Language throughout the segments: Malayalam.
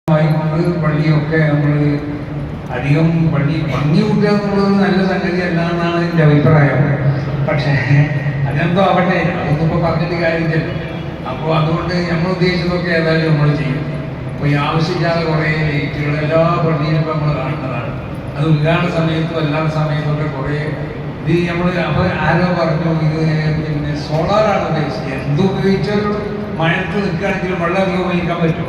കൊണ്ട് പള്ളിയൊക്കെ നമ്മൾ അധികം പള്ളി ഭംഗി കൂട്ടുക എന്നുള്ളത് നല്ല സംഗതി അല്ല എന്നാണ് എൻ്റെ അഭിപ്രായം. പക്ഷേ അതെന്തോ ആവട്ടെ, അതൊന്നും ഇപ്പോൾ പറഞ്ഞിട്ട് കാര്യമില്ലല്ലോ. അപ്പോൾ അതുകൊണ്ട് നമ്മൾ ഉദ്ദേശിച്ചതൊക്കെ ഏതായാലും നമ്മൾ ചെയ്യും. അപ്പോൾ ഈ ആവശ്യമില്ലാതെ കുറേ ലൈറ്റുകൾ എല്ലാ പള്ളിയിലും ഇപ്പോൾ നമ്മൾ കാണുന്നതാണ്. അത് ഉദ്ഘാടന സമയത്തും എല്ലാ സമയത്തൊക്കെ കുറേ ഇത് നമ്മൾ അപ്പോൾ ആരോ പറഞ്ഞു ഇത് പിന്നെ സോളാറാണ് ഉദ്ദേശിച്ചത്. എന്തുപയോഗിച്ചാലും മഴത്ത് നിൽക്കുകയാണെങ്കിലും വെള്ളം അധികം ഉപയോഗിക്കാൻ പറ്റും.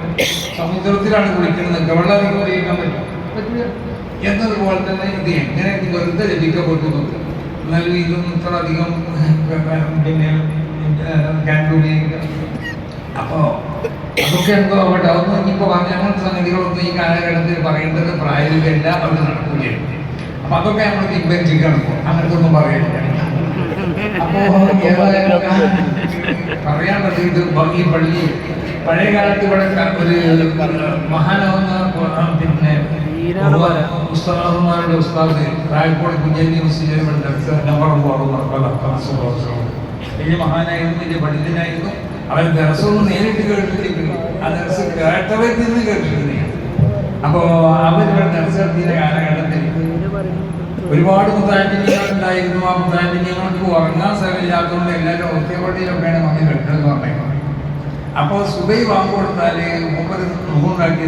സമുദ്രത്തിലാണ് കുളിക്കുന്നത്, വെള്ളം അധികം ഉപയോഗിക്കാൻ പറ്റില്ല എന്നതുപോലെ തന്നെ ഇത് എങ്ങനെ വെറുതെ ലഭിക്കപ്പെട്ടു നോക്കുക. എന്നാലും ഇതൊന്നും ഇത്ര അധികം പിന്നെ കറണ്ട് ഉപയോഗിക്കുക. അപ്പോൾ അതൊക്കെ എന്തോ ആവട്ടെ, അതൊന്നും ഇനിയിപ്പോൾ അങ്ങനത്തെ സംഗതികളൊന്നും ഈ കാലഘട്ടത്തിൽ പറയേണ്ടത് പ്രായോഗികമല്ല, അവർ നടക്കുകയാണ്. അപ്പം അതൊക്കെ നമ്മൾ പിൻവലിച്ചിരിക്കണം. അങ്ങനത്തെ ഒന്നും പറയില്ല. അപ്പോൾ പറയാനുള്ളത് ഇത് ഈ പള്ളി പഴയ കാലത്ത് ഇവിടെ ഒരു മഹാനാവുന്ന പിന്നെ ഉസ്താദുമാരുടെ ഉസ്താദ് റായക്കോട് കുഞ്ഞല്ലി മുസ്ലിം നമ്പറും വലിയ മഹാനായിരുന്നു, വലിയ പണ്ഡിതനായിരുന്നു. അവർ ദർശനം നേരിട്ട് കേട്ടിട്ടില്ല, ആ ദർശനം കേട്ടവരിൽ നിന്ന് കേട്ടിട്ടില്ല. അപ്പോൾ അവരിവിടെ ദർശനത്തിന്റെ കാലഘട്ടത്തിൽ ഒരുപാട് മുത്താറ്റിന്യങ്ങളുണ്ടായിരുന്നു. ആ മുത്താറ്റിന്യങ്ങൾക്ക് ഉറങ്ങാൻ സ്ഥലമില്ലാത്തതുകൊണ്ട് എല്ലാവരും ഒറ്റപ്പള്ളിയിലൊക്കെയാണ് വന്ന് കെട്ടുന്നത് പറഞ്ഞത്. അപ്പോൾ സുബൈ വാങ്ങ് കൊടുത്താൽ മൂപ്പർ ഉണ്ടാക്കി